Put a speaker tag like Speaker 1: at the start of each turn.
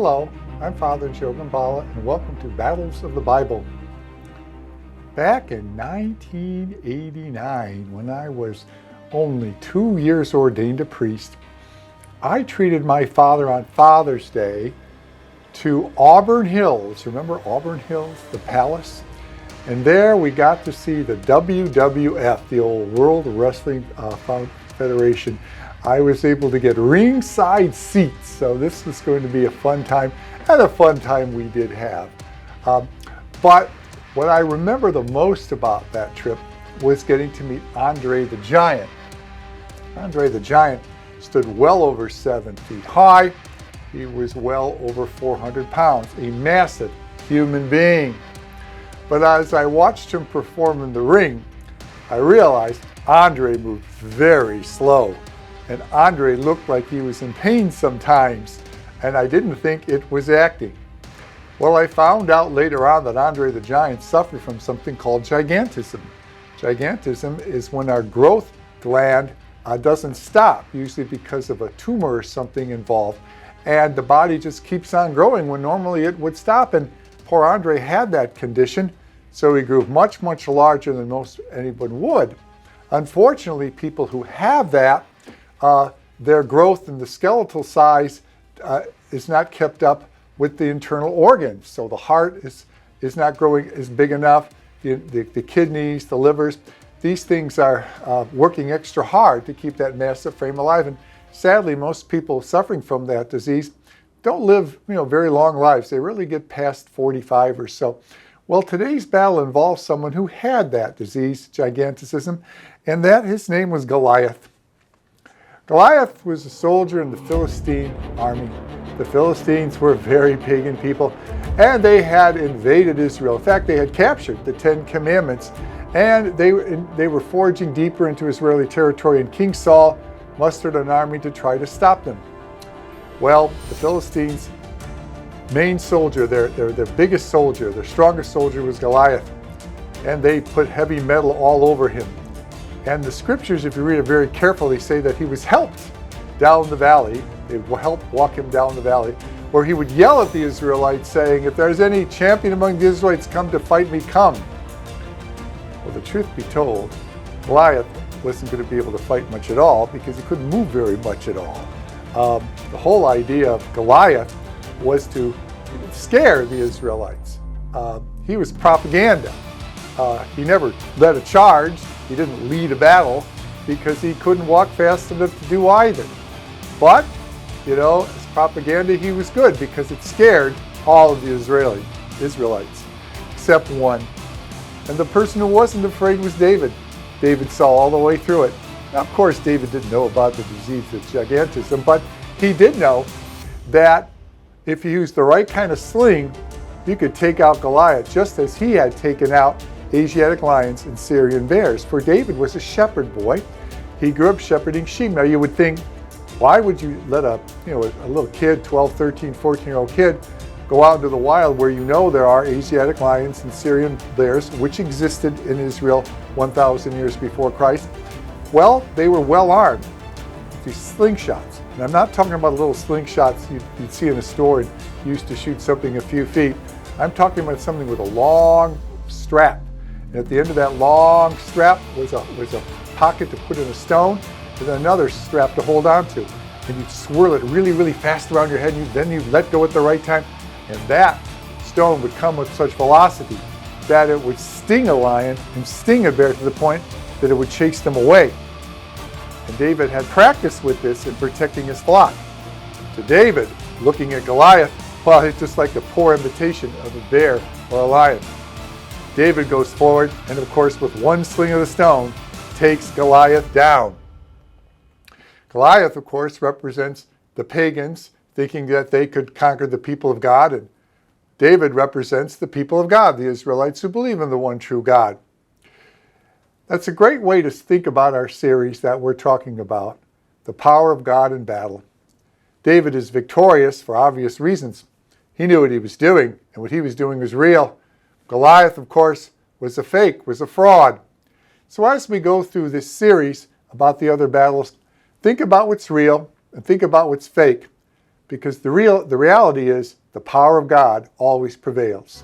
Speaker 1: Hello, I'm Father Joe Gambala, and welcome to Battles of the Bible. Back in 1989, when I was only 2 years ordained a priest, I treated my father on Father's Day to Auburn Hills. Remember Auburn Hills, the palace? And there we got to see the WWF, the old World Wrestling Federation. I was able to get ringside seats, so this was going to be a fun time, and a fun time we did have. But what I remember the most about that trip was getting to meet Andre the Giant. Andre the Giant stood well over 7 feet high. He was well over 400 pounds, a massive human being. But as I watched him perform in the ring, I realized Andre moved very slow. And Andre looked like he was in pain sometimes, and I didn't think it was acting. Well, I found out later on that Andre the Giant suffered from something called gigantism. Gigantism is when our growth gland doesn't stop, usually because of a tumor or something involved, and the body just keeps on growing when normally it would stop. And poor Andre had that condition, so he grew much, much larger than most anyone would. Unfortunately, people who have that, their growth in the skeletal size is not kept up with the internal organs. So the heart is not growing as big enough, the kidneys, the livers, these things are working extra hard to keep that massive frame alive. And sadly, most people suffering from that disease don't live very long lives. They really get past 45 or so. Well, today's battle involves someone who had that disease, gigantism, and his name was Goliath. Goliath was a soldier in the Philistine army. The Philistines were very pagan people, and they had invaded Israel. In fact, they had captured the 10 Commandments, and they were forging deeper into Israeli territory, and King Saul mustered an army to try to stop them. Well, the Philistines' main soldier, their biggest soldier, their strongest soldier was Goliath, and they put heavy metal all over him. And the scriptures, if you read it very carefully, say that he was helped down the valley. They helped walk him down the valley, where he would yell at the Israelites saying, "If there's any champion among the Israelites come to fight me, come." Well, the truth be told, Goliath wasn't going to be able to fight much at all because he couldn't move very much at all. The whole idea of Goliath was to scare the Israelites. He was propaganda. He never led a charge. He didn't lead a battle because he couldn't walk fast enough to do either. But, as propaganda, he was good because it scared all of the Israelites, except one. And the person who wasn't afraid was David. David saw all the way through it. Now, of course, David didn't know about the disease of gigantism, but he did know that if you used the right kind of sling, you could take out Goliath, just as he had taken out Asiatic lions and Syrian bears. For David was a shepherd boy. He grew up shepherding sheep. Now you would think, why would you let a little kid, 12, 13, 14-year-old kid, go out into the wild where there are Asiatic lions and Syrian bears, which existed in Israel 1,000 years before Christ? Well, they were well armed with these slingshots. And I'm not talking about little slingshots you'd see in a store and used to shoot something a few feet. I'm talking about something with a long strap. And at the end of that long strap was a pocket to put in a stone, and then another strap to hold on to. And you'd swirl it really, really fast around your head, and then you'd let go at the right time. And that stone would come with such velocity that it would sting a lion and sting a bear to the point that it would chase them away. And David had practice with this in protecting his flock. To David, looking at Goliath, well, it's just like a poor imitation of a bear or a lion. David goes forward, and of course, with one sling of the stone, takes Goliath down. Goliath, of course, represents the pagans, thinking that they could conquer the people of God, and David represents the people of God, the Israelites who believe in the one true God. That's a great way to think about our series that we're talking about, the power of God in battle. David is victorious for obvious reasons. He knew what he was doing, and what he was doing was real. Goliath, of course, was a fake, was a fraud. So as we go through this series about the other battles, think about what's real and think about what's fake. because the reality is the power of God always prevails.